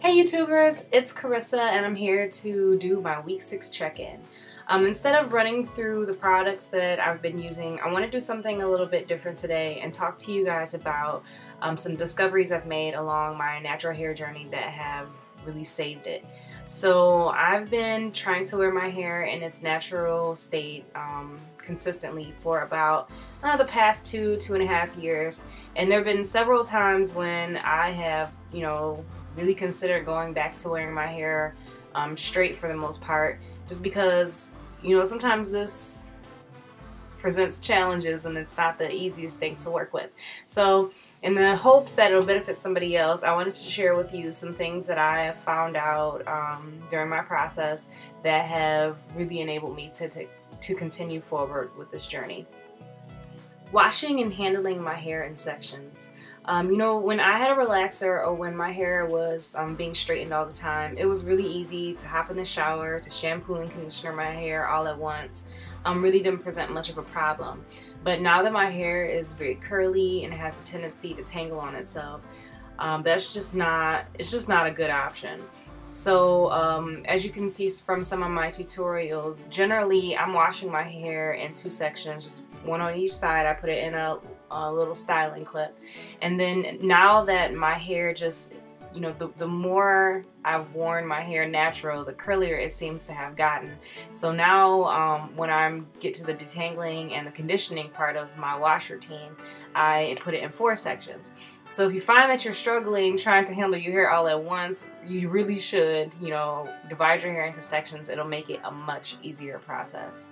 Hey YouTubers, it's Carissa and I'm here to do my week 6 check-in. Instead of running through the products that I've been using, I want to do something a little bit different today and talk to you guys about some discoveries I've made along my natural hair journey that have really saved it. So I've been trying to wear my hair in its natural state consistently for about the past 2.5 years, and there have been several times when I have, really considered going back to wearing my hair straight for the most part, just because, sometimes this presents challenges and it's not the easiest thing to work with. So in the hopes that it'll benefit somebody else, I wanted to share with you some things that I have found out during my process that have really enabled me to continue forward with this journey. Washing and handling my hair in sections. When I had a relaxer or when my hair was being straightened all the time, it was really easy to hop in the shower, to shampoo and conditioner my hair all at once. Really didn't present much of a problem. But now that my hair is very curly and has a tendency to tangle on itself, it's just not a good option. So as you can see from some of my tutorials, generally I'm washing my hair in 2 sections, just one on each side. I put it in a little styling clip, and then now that my hair just, the more I've worn my hair natural, the curlier it seems to have gotten. So now when I get to the detangling and the conditioning part of my wash routine, I put it in 4 sections. So if you find that you're struggling trying to handle your hair all at once, you really should, divide your hair into sections. It'll make it a much easier process.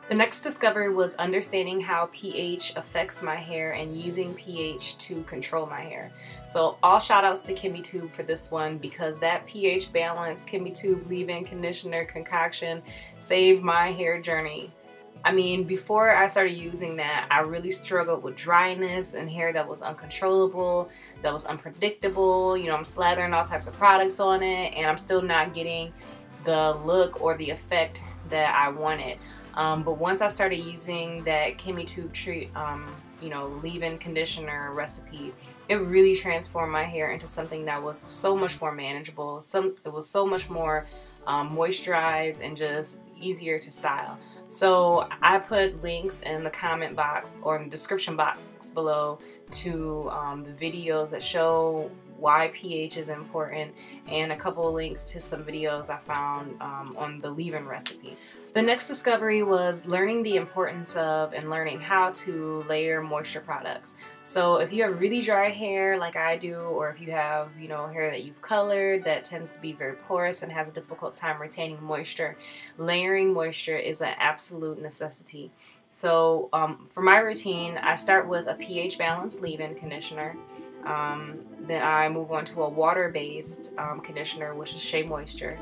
The next discovery was understanding how pH affects my hair and using pH to control my hair. So all shout outs to Kimmy Tube for this one, because that pH balance Kimmy Tube leave-in conditioner concoction saved my hair journey. I mean, before I started using that, I really struggled with dryness and hair that was uncontrollable, that was unpredictable. I'm slathering all types of products on it and I'm still not getting the look or the effect that I wanted. But once I started using that Kimmy Tube treat, leave-in conditioner recipe, it really transformed my hair into something that was so much more manageable. It was so much more moisturized and just easier to style. So I put links in the comment box or in the description box below to the videos that show why pH is important, and a couple of links to some videos I found on the leave-in recipe. The next discovery was learning the importance of and learning how to layer moisture products. So if you have really dry hair like I do, or if you have, hair that you've colored that tends to be very porous and has a difficult time retaining moisture, layering moisture is an absolute necessity. So for my routine, I start with a pH balanced leave-in conditioner. Then I move on to a water-based conditioner, which is Shea Moisture.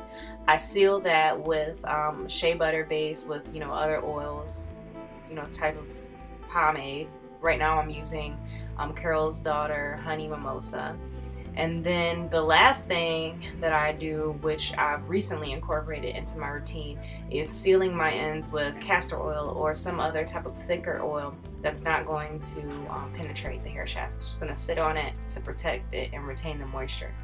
I seal that with shea butter base with, other oils, type of pomade. Right now I'm using Carol's Daughter Honey Mimosa. And then the last thing that I do, which I've recently incorporated into my routine, is sealing my ends with castor oil or some other type of thicker oil that's not going to penetrate the hair shaft. It's just going to sit on it to protect it and retain the moisture.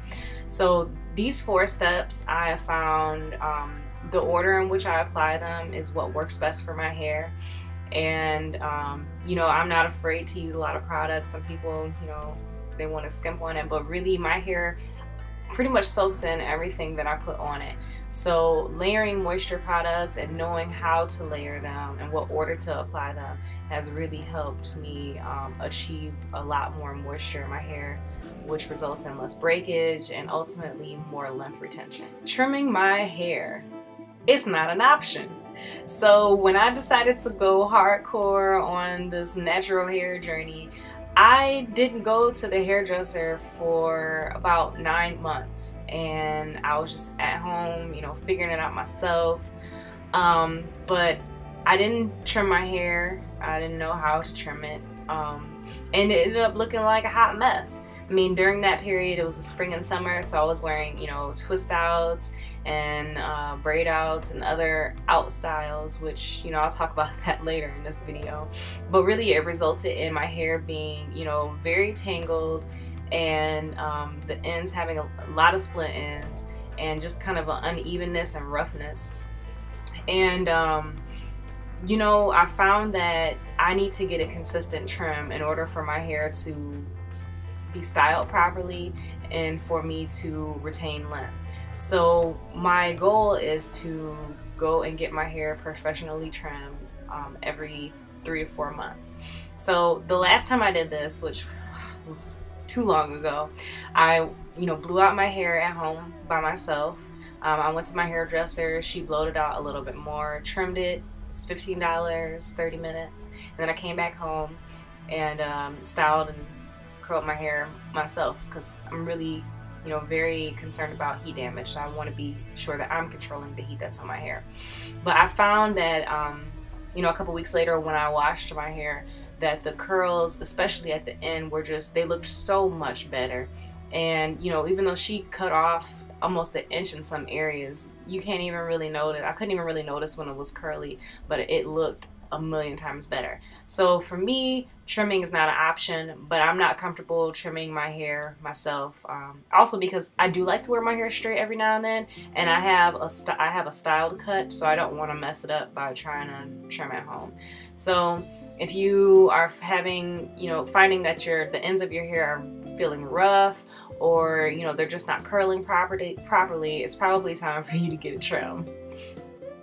So these 4 steps, I have found the order in which I apply them is what works best for my hair. And I'm not afraid to use a lot of products. Some people, they want to skimp on it, but really my hair pretty much soaks in everything that I put on it. So layering moisture products and knowing how to layer them and what order to apply them has really helped me achieve a lot more moisture in my hair, which results in less breakage and ultimately more length retention. Trimming my hair, it's not an option. So when I decided to go hardcore on this natural hair journey, I didn't go to the hairdresser for about 9 months, and I was just at home, figuring it out myself. But I didn't trim my hair. I didn't know how to trim it, and it ended up looking like a hot mess. I mean, during that period, it was the spring and summer, so I was wearing, twist outs and braid outs and other out styles, which, I'll talk about that later in this video. But really, it resulted in my hair being, very tangled and the ends having a lot of split ends and just kind of an unevenness and roughness. And you know, I found that I need to get a consistent trim in order for my hair to be styled properly and for me to retain length. So my goal is to go and get my hair professionally trimmed every 3 to 4 months. So the last time I did this, which was too long ago, I blew out my hair at home by myself. I went to my hairdresser, she blowed it out a little bit more, trimmed it. It's $15, 30 minutes, and then I came back home and styled and curled my hair myself, because I'm really very concerned about heat damage, so I want to be sure that I'm controlling the heat that's on my hair. But I found that a couple weeks later when I washed my hair, that the curls, especially at the end, were they looked so much better. And even though she cut off almost an inch in some areas, you can't even really notice. I couldn't even really notice when it was curly, but it looked a million times better. So for me, trimming is not an option, but I'm not comfortable trimming my hair myself. Also because I do like to wear my hair straight every now and then, and I have a styled cut, so I don't want to mess it up by trying to trim at home. So if you are finding that the ends of your hair are feeling rough, or they're just not curling properly, it's probably time for you to get a trim.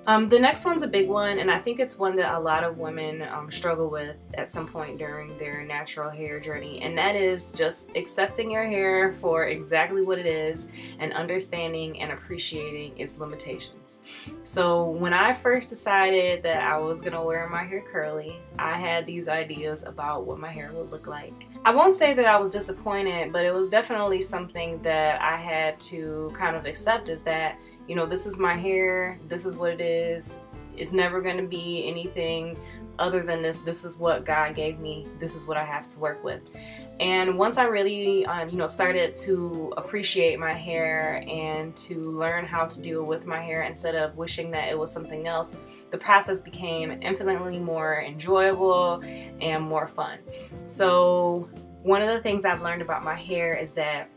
The next one's a big one, and I think it's one that a lot of women struggle with at some point during their natural hair journey, and that is just accepting your hair for exactly what it is and understanding and appreciating its limitations. So when I first decided that I was gonna wear my hair curly, I had these ideas about what my hair would look like. I won't say that I was disappointed, but it was definitely something that I had to kind of accept, is that this is my hair, this is what it is, it's never going to be anything other than this. This is what God gave me, this is what I have to work with. And once I really started to appreciate my hair and to learn how to deal with my hair instead of wishing that it was something else, the process became infinitely more enjoyable and more fun. So one of the things I've learned about my hair is that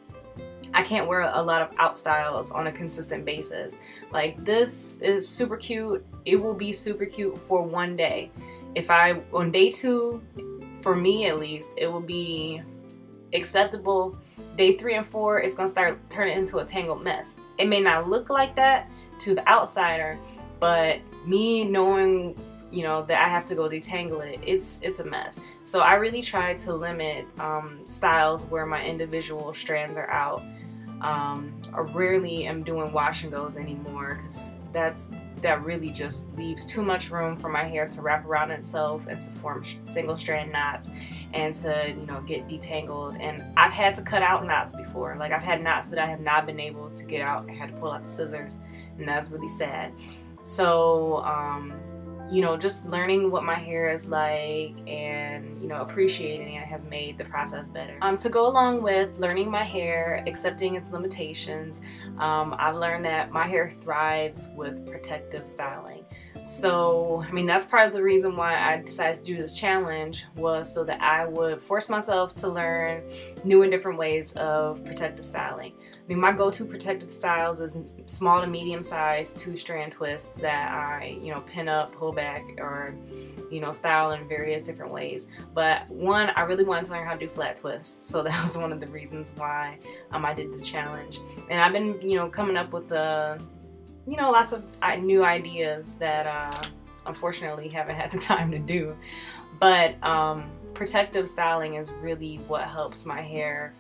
I can't wear a lot of out styles on a consistent basis. Like, this is super cute, it will be super cute for one day. On day 2, for me at least, it will be acceptable. Day 3 and 4, it's gonna start turning into a tangled mess. It may not look like that to the outsider, but me knowing that I have to go detangle it, it's a mess. So I really try to limit styles where my individual strands are out. I rarely am doing wash and goes anymore, because that really just leaves too much room for my hair to wrap around itself and to form single strand knots and to get detangled. And I've had to cut out knots before. Like, I've had knots that I have not been able to get out. I had to pull out the scissors, and that's really sad. So just learning what my hair is like and appreciating it has made the process better. To go along with learning my hair, accepting its limitations, I've learned that my hair thrives with protective styling. So, that's part of the reason why I decided to do this challenge, was so that I would force myself to learn new and different ways of protective styling. My go-to protective styles is small to medium sized 2-strand twists that I, pin up, pull back, or, style in various different ways. But one, I really wanted to learn how to do flat twists, so that was one of the reasons why I did the challenge. And I've been, coming up with lots of new ideas that unfortunately haven't had the time to do. But protective styling is really what helps my hair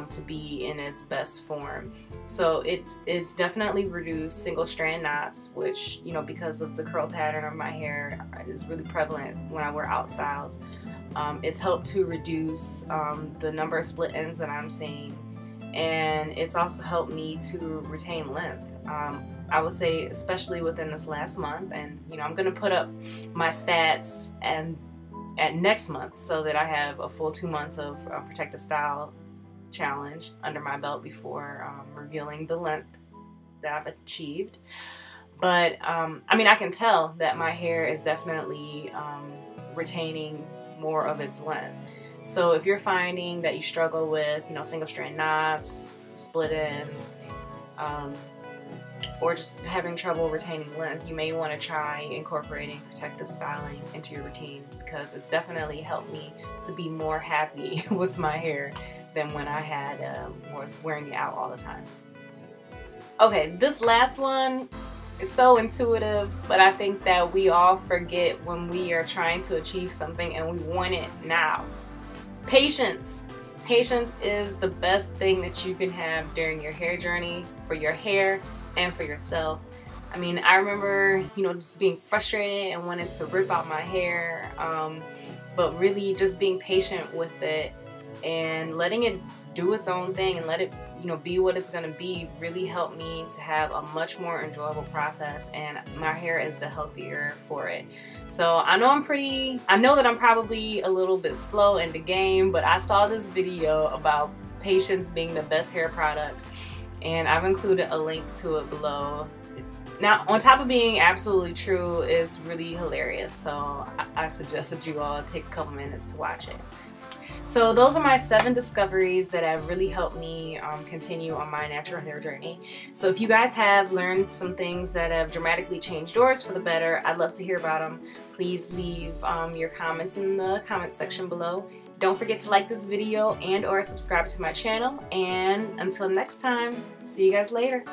to be in its best form. So it's definitely reduced single strand knots, which because of the curl pattern of my hair is really prevalent when I wear out styles. It's helped to reduce the number of split ends that I'm seeing, and it's also helped me to retain length. I would say especially within this last month, and I'm gonna put up my stats at next month so that I have a full 2 months of protective style challenge under my belt before revealing the length that I've achieved. But I can tell that my hair is definitely retaining more of its length. So if you're finding that you struggle with, single strand knots, split ends, or just having trouble retaining length, you may want to try incorporating protective styling into your routine, because it's definitely helped me to be more happy with my hair than when I was wearing it out all the time. Okay, this last one is so intuitive, but I think that we all forget when we are trying to achieve something and we want it now. Patience. Patience is the best thing that you can have during your hair journey, for your hair and for yourself. I mean, I remember, just being frustrated and wanting to rip out my hair, but really just being patient with it and letting it do its own thing and let it, be what it's gonna be, really helped me to have a much more enjoyable process, and my hair is the healthier for it. So I know that I'm probably a little bit slow in the game, but I saw this video about patience being the best hair product, and I've included a link to it below. Now, on top of being absolutely true, it's really hilarious, so I suggest that you all take a couple minutes to watch it. So those are my 7 discoveries that have really helped me continue on my natural hair journey. So if you guys have learned some things that have dramatically changed yours for the better, I'd love to hear about them. Please leave your comments in the comment section below. Don't forget to like this video and/or subscribe to my channel. And until next time, see you guys later.